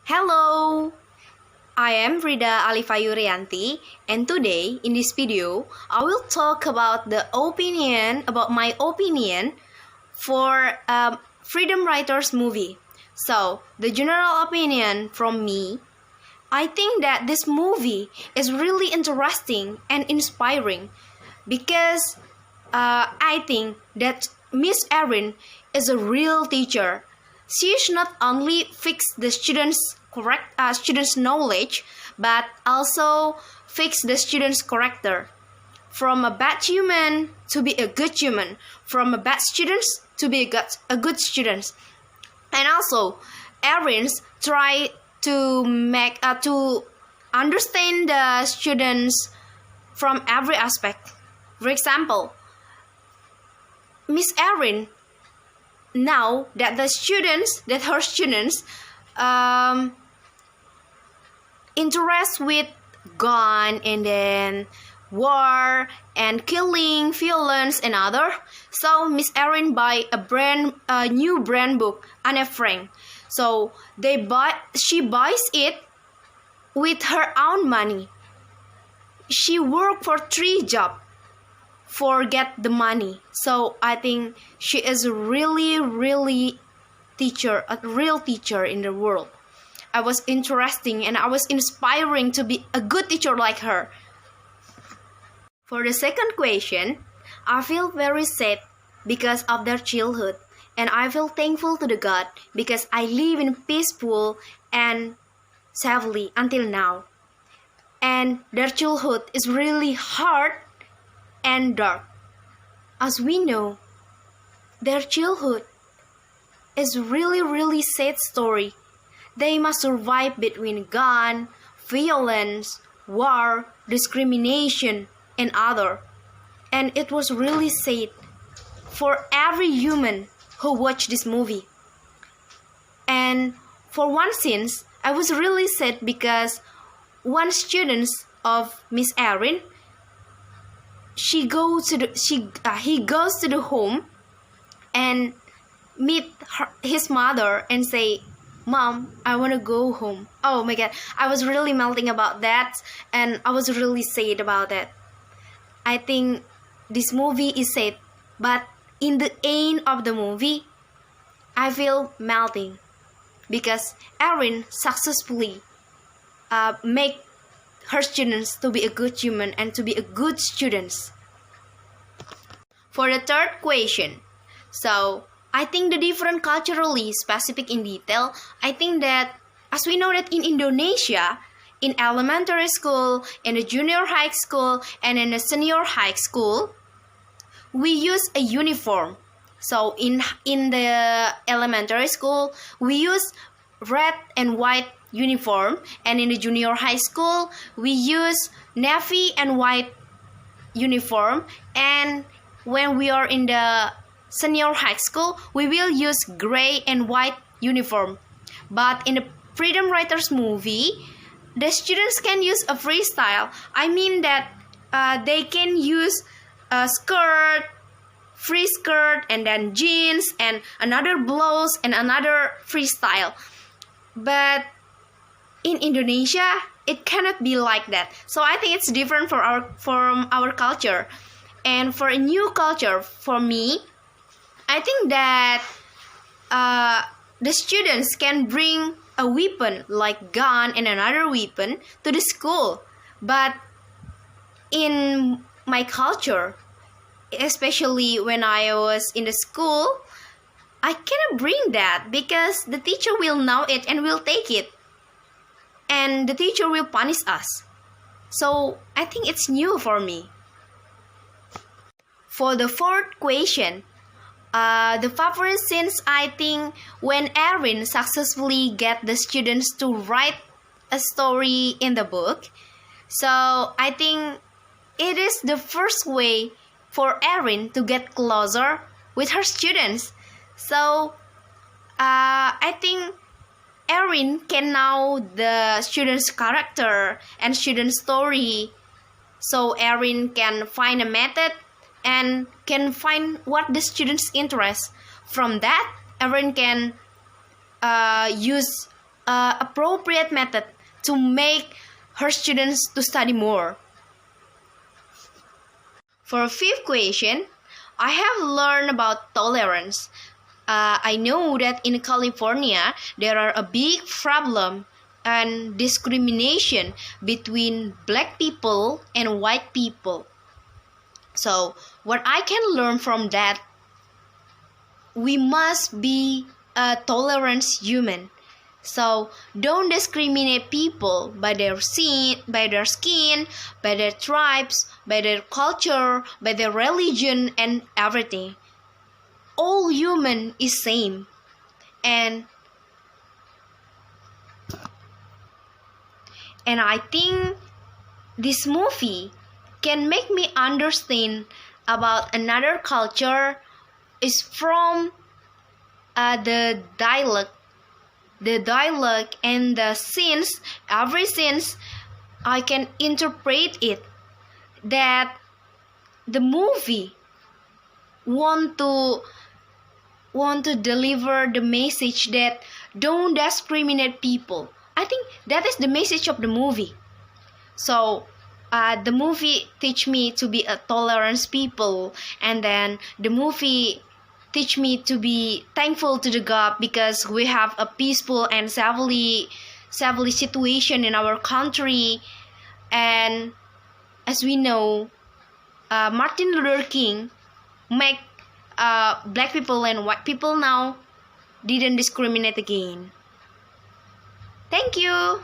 Hello, I am Ridha Alifa Yurianti, and today in this video I will talk about my opinion for Freedom Writers movie. So the general opinion from me, I think that this movie is really interesting and inspiring because I think that Miss Erin is a real teacher. She should not only fix the students' knowledge, but also fix the students' character. From a bad human to be a good human, from a bad student to be a good student. And also, Erin's try to understand the students from every aspect. For example, Miss Erin, now that her students interest with gun and then war and killing, violence and other. So Miss Erin buy a new brand book, Anne Frank. So she buys it with her own money. She worked for 3 jobs for get the money. So I think she is a really a real teacher in the world. I was interesting and I was inspiring to be a good teacher like her. For the second question, I feel very sad because of their childhood, and I feel thankful to the God because I live in peaceful and safely until now. And their childhood is really hard and dark. As we know, their childhood is really sad story. They must survive between gun, violence, war, discrimination, and other. And it was really sad for every human who watched this movie. And for one scene, I was really sad because one student of Miss Erin, he goes to the home and meet his mother and say, "Mom, I want to go home." Oh my God, I was really melting about that, and I was really sad about that. I think this movie is sad, but in the end of the movie, I feel melting because Erin successfully make her students to be a good human and to be a good students. For the third question, so I think the different culturally specific in detail. I think that as we know that in Indonesia, in elementary school, in the junior high school, and in the senior high school, we use a uniform. So in the elementary school, we use red and white uniform, and in the junior high school, we use navy and white uniform, and when we are in the senior high school, we will use gray and white uniform. But in the Freedom Writers movie, the students can use a freestyle. I mean that they can use a skirt, free skirt, and then jeans, and another blouse, and another freestyle. But in Indonesia, it cannot be like that. So I think it's different from our culture. And for a new culture, for me, I think that the students can bring a weapon like gun and another weapon to the school. But in my culture, especially when I was in the school, I cannot bring that because the teacher will know it and will take it. And the teacher will punish us. So I think it's new for me. For the fourth question, the favorite scenes, I think when Erin successfully get the students to write a story in the book. So I think it is the first way for Erin to get closer with her students. So I think Erin can know the students' character and students' story. So Erin can find a method and can find what the students' interest. From that, everyone can use appropriate method to make her students to study more. For fifth question, I have learned about tolerance. I know that in California there are a big problem and discrimination between black people and white people. So what I can learn from that, we must be a tolerant human. So don't discriminate people by their skin, by their tribes, by their culture, by their religion, and everything. All human is same, and I think this movie can make me understand about another culture is from the dialogue and the scenes. Every scenes I can interpret it that the movie want to deliver the message that don't discriminate people. I think that is the message of the movie. So the movie teach me to be a tolerant people, and then the movie teach me to be thankful to the God because we have a peaceful and savvy situation in our country. And as we know, Martin Luther King make black people and white people now didn't discriminate again. Thank you.